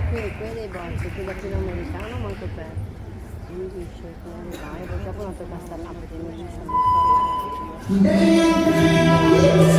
Quindi quelli dei bossi, qui da latinoamericano molto aperto. Mi dice come vai, poi dopo non tocca stare là perché mi dice non so.